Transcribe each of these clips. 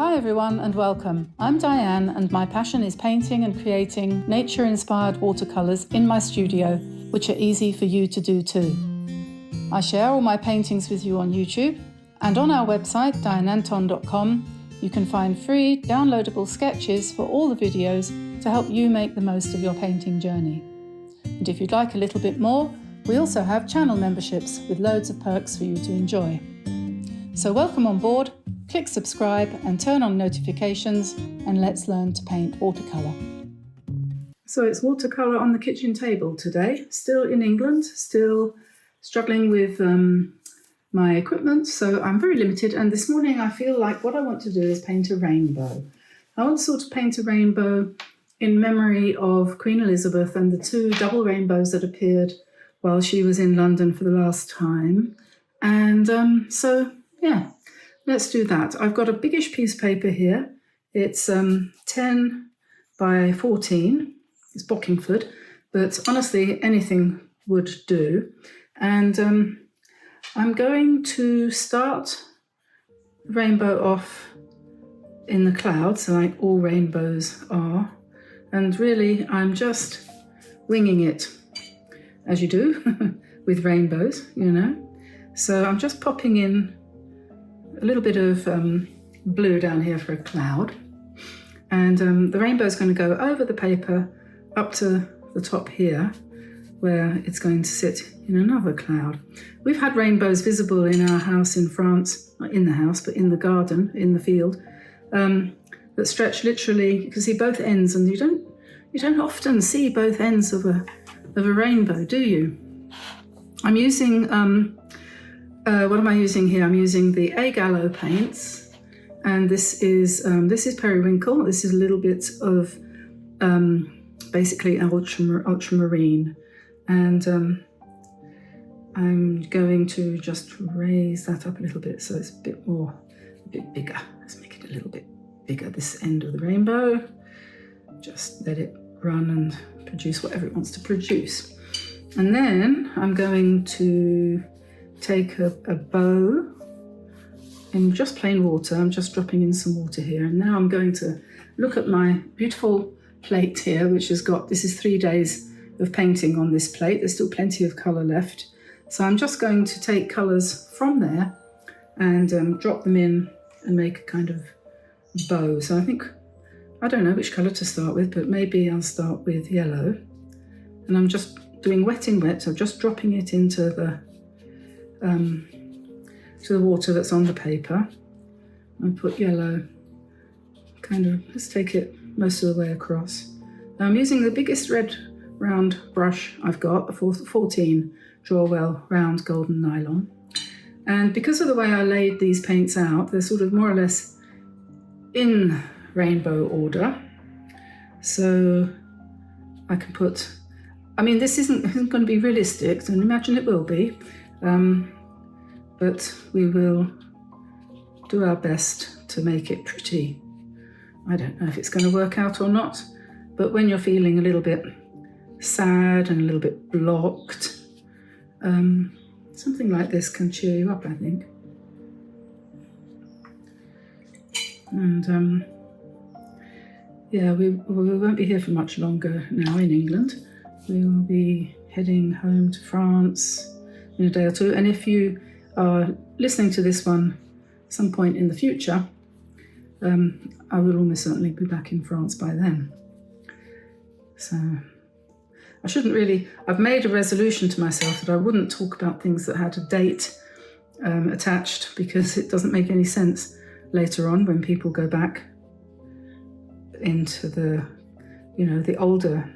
Hi everyone and welcome. I'm Diane and my passion is painting and creating nature-inspired watercolours in my studio, which are easy for you to do too. I share all my paintings with you on YouTube, and on our website dianeantone.com you can find free downloadable sketches for all the videos to help you make the most of your painting journey. And if you'd like a little bit more, we also have channel memberships with loads of perks for you to enjoy. So welcome on board, click subscribe and turn on notifications, and let's learn to paint watercolour. So it's watercolour on the kitchen table today, still in England, still struggling with my equipment, so I'm very limited, and this morning I feel like what I want to do is paint a rainbow. I want to sort of paint a rainbow in memory of Queen Elizabeth and the two double rainbows that appeared while she was in London for the last time. And so let's do that. I've got a biggish piece of paper here. It's 10 by 14. It's Bockingford, but honestly anything would do. And I'm going to start the rainbow off in the clouds, like all rainbows are. And really, I'm just winging it, as you do with rainbows, you know. So I'm just popping in a little bit of blue down here for a cloud. And the rainbow is going to go over the paper up to the top here, where it's going to sit in another cloud. We've had rainbows visible in our house in France, not in the house, but in the garden, in the field, that stretch literally, you can see both ends, and you don't often see both ends of a rainbow, do you? I'm using, what am I using here? I'm using the Gallo paints, and this is periwinkle. This is a little bit of basically ultramarine. And I'm going to just raise that up a little bit so it's a bit bigger. Let's make it a little bit bigger, this end of the rainbow. Just let it run and produce whatever it wants to produce. And then I'm going to take a bow in just plain water. I'm just dropping in some water here. And now I'm going to look at my beautiful plate here, which has got, this is 3 days of painting on this plate. There's still plenty of colour left. So I'm just going to take colours from there and drop them in and make a kind of bow. So I don't know which colour to start with, but maybe I'll start with yellow. And I'm just doing wet in wet, so just dropping it into the to the water that's on the paper. I put yellow, kind of, let's take it most of the way across. Now I'm using the biggest red round brush I've got, the 14 Drawwell round golden nylon. And because of the way I laid these paints out, they're sort of more or less in rainbow order. So I can put, I mean, this isn't going to be realistic, and imagine it will be, but we will do our best to make it pretty. I don't know if it's going to work out or not, but when you're feeling a little bit sad and a little bit blocked, something like this can cheer you up, I think. And we won't be here for much longer now in England. We will be heading home to France in a day or two, and if you are listening to this one some point in the future, I will almost certainly be back in France by then. So I shouldn't really, I've made a resolution to myself that I wouldn't talk about things that had a date attached, because it doesn't make any sense later on when people go back into the, the older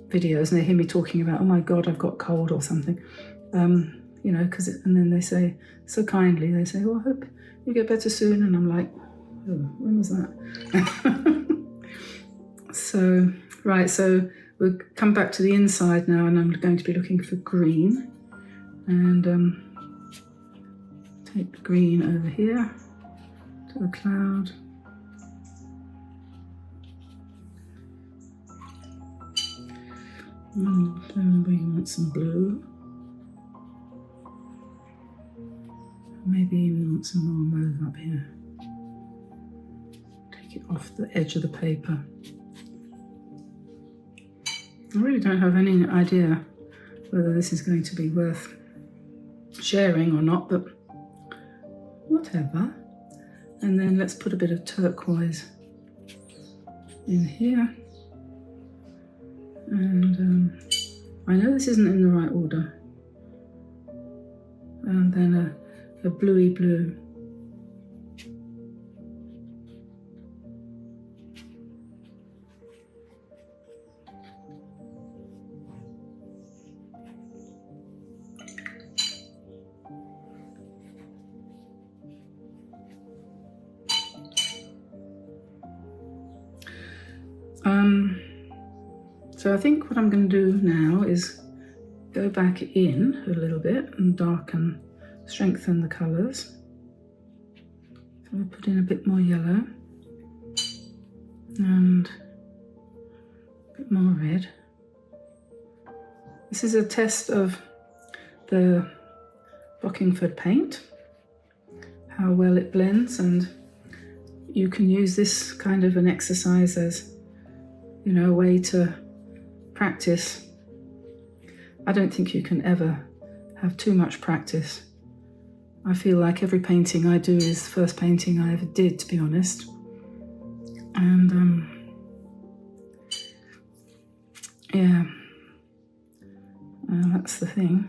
videos and they hear me talking about, oh my God, I've got cold or something, and then they say, so kindly, they say, oh, I hope you get better soon. And I'm like, oh, when was that? So we'll come back to the inside now, and I'm going to be looking for green, and take the green over here to the cloud. Then we want some blue. Maybe even want some more mauve up here. it off the edge of the paper. I really don't have any idea whether this is going to be worth sharing or not, but whatever. And then let's put a bit of turquoise in here. And I know this isn't in the right order. And then a bluey blue. So I think what I'm going to do now is go back in a little bit and darken, strengthen the colours. So I'll put in a bit more yellow and a bit more red. This is a test of the Bockingford paint, how well it blends, and you can use this kind of an exercise as, you know, a way to practice. I don't think you can ever have too much practice. I feel like every painting I do is the first painting I ever did, to be honest. And yeah, that's the thing.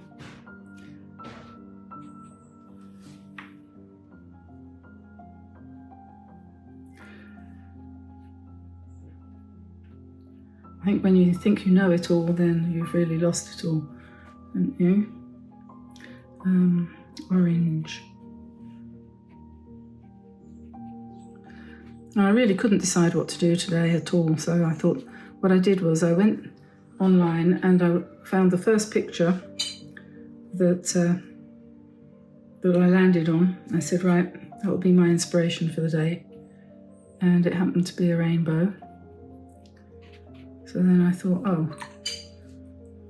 I think when you think you know it all, then you've really lost it all, haven't you? Orange. I really couldn't decide what to do today at all, so I thought what I did was I went online and I found the first picture that I landed on. I said, right, that will be my inspiration for the day, and it happened to be a rainbow. So then I thought, oh,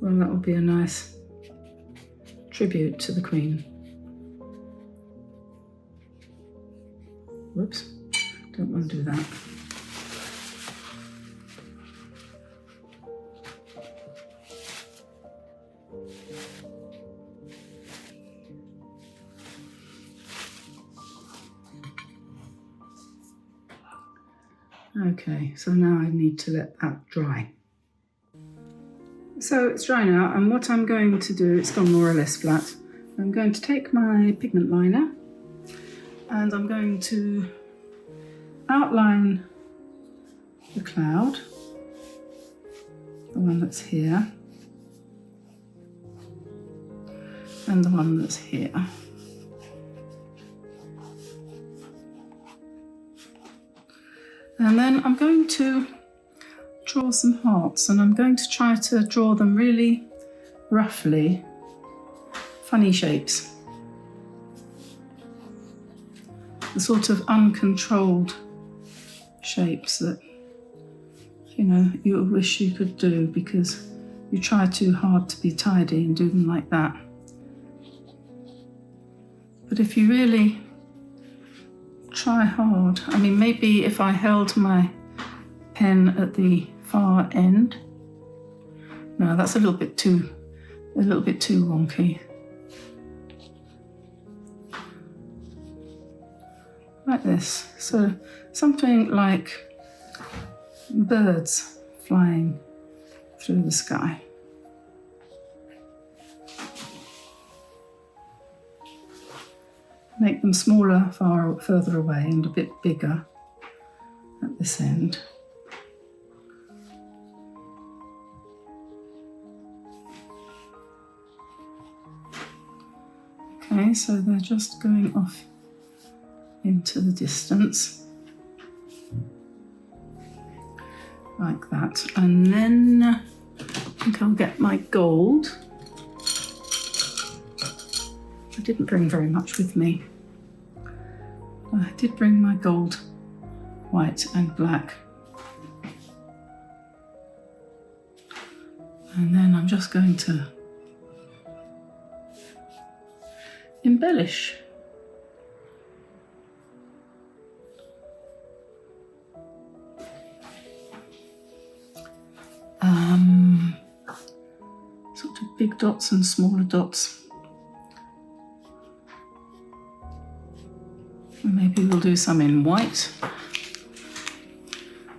well, that would be a nice tribute to the Queen. Whoops, don't want to do that. Okay, so now I need to let that dry. So it's dry now, and what I'm going to do, it's gone more or less flat. I'm going to take my pigment liner and I'm going to outline the cloud, the one that's here, and the one that's here. And then I'm going to draw some hearts, and I'm going to try to draw them really roughly, funny shapes. The sort of uncontrolled shapes that, you know, you wish you could do because you try too hard to be tidy and do them like that. But if you really try hard, I mean, maybe if I held my pen at the far end. No, that's a little bit too wonky. Like this. So something like birds flying through the sky. Make them smaller, further away, and a bit bigger at this end. Okay, so they're just going off into the distance, like that. And then I think I'll get my gold. I didn't bring very much with me. I did bring my gold, white and black. And then I'm just going to embellish. big dots and smaller dots. And maybe we'll do some in white.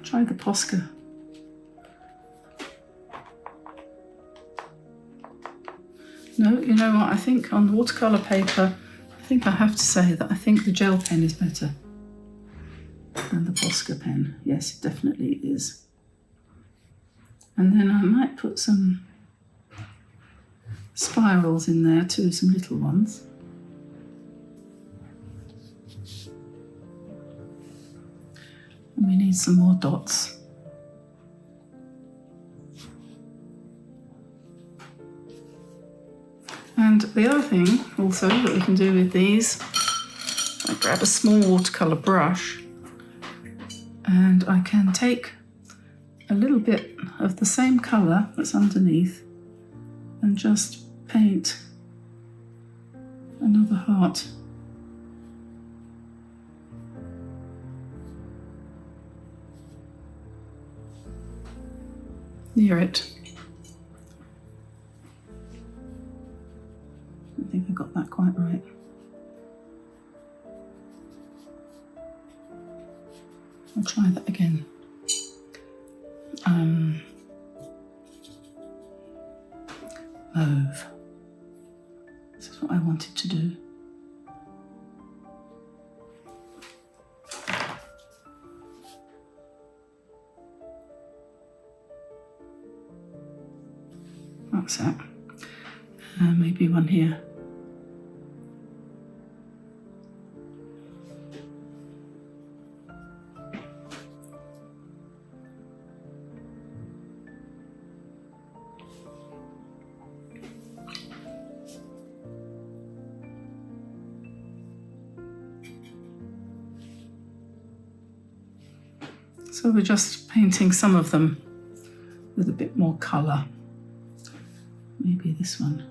Try the Posca. No, you know what, I think on watercolour paper, I think I have to say that I think the gel pen is better than the Posca pen. Yes, it definitely is. And then I might put some spirals in there too, some little ones. And we need some more dots. And the other thing also that we can do with these, I grab a small watercolour brush and I can take a little bit of the same colour that's underneath and just paint another heart. Near it. I think I got that quite right. I'll try that again. Mauve. This is what I wanted to do. That's that. Maybe one here. So we're just painting some of them with a bit more colour. Maybe this one.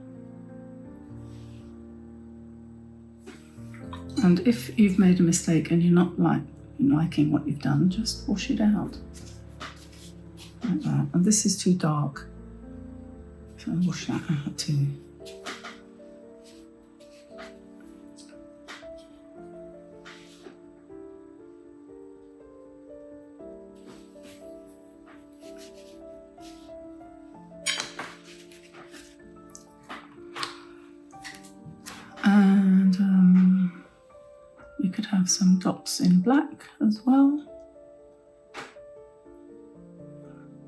And if you've made a mistake and you're not liking what you've done, just wash it out. Like that. And this is too dark, so I'll wash that out too. And you could have some dots in black as well.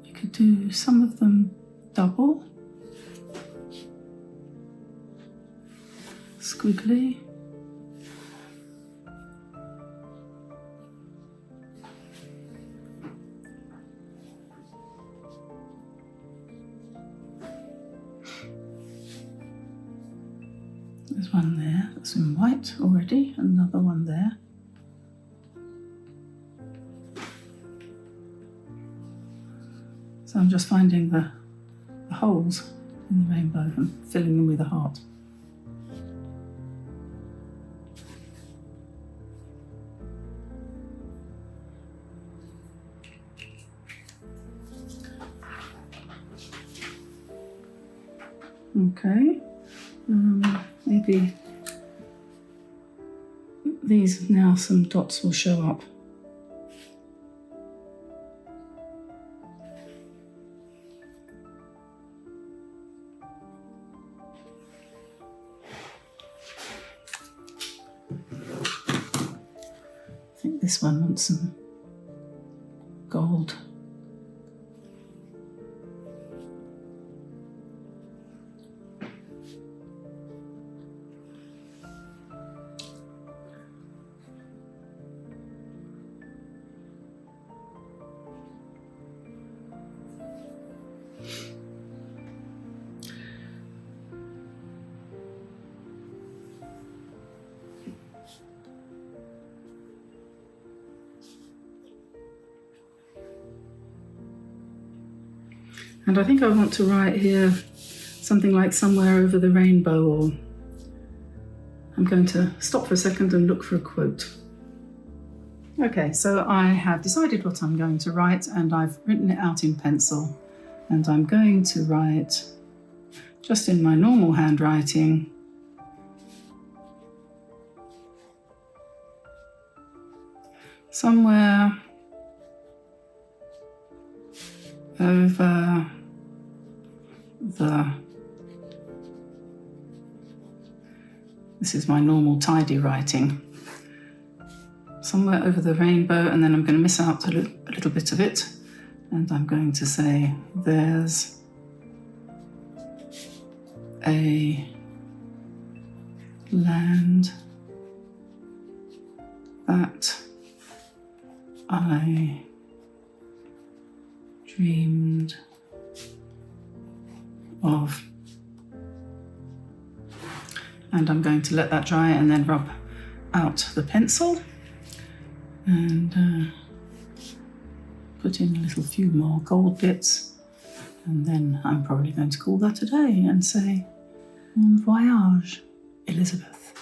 You could do some of them double, squiggly. There's one there that's in white already, another one there. So I'm just finding the holes in the rainbow and filling them with a heart. Okay. Maybe these now some dots will show up. I think this one wants some gold. And I think I want to write here something like somewhere over the rainbow, or I'm going to stop for a second and look for a quote. Okay, so I have decided what I'm going to write and I've written it out in pencil, and I'm going to write, just in my normal handwriting. Somewhere over this is my normal tidy writing, somewhere over the rainbow, and then I'm going to miss out a little bit of it, and I'm going to say there's a land that I dreamed of. And I'm going to let that dry and then rub out the pencil and put in a few more gold bits, and then I'm probably going to call that a day and say, Bon voyage, Elizabeth.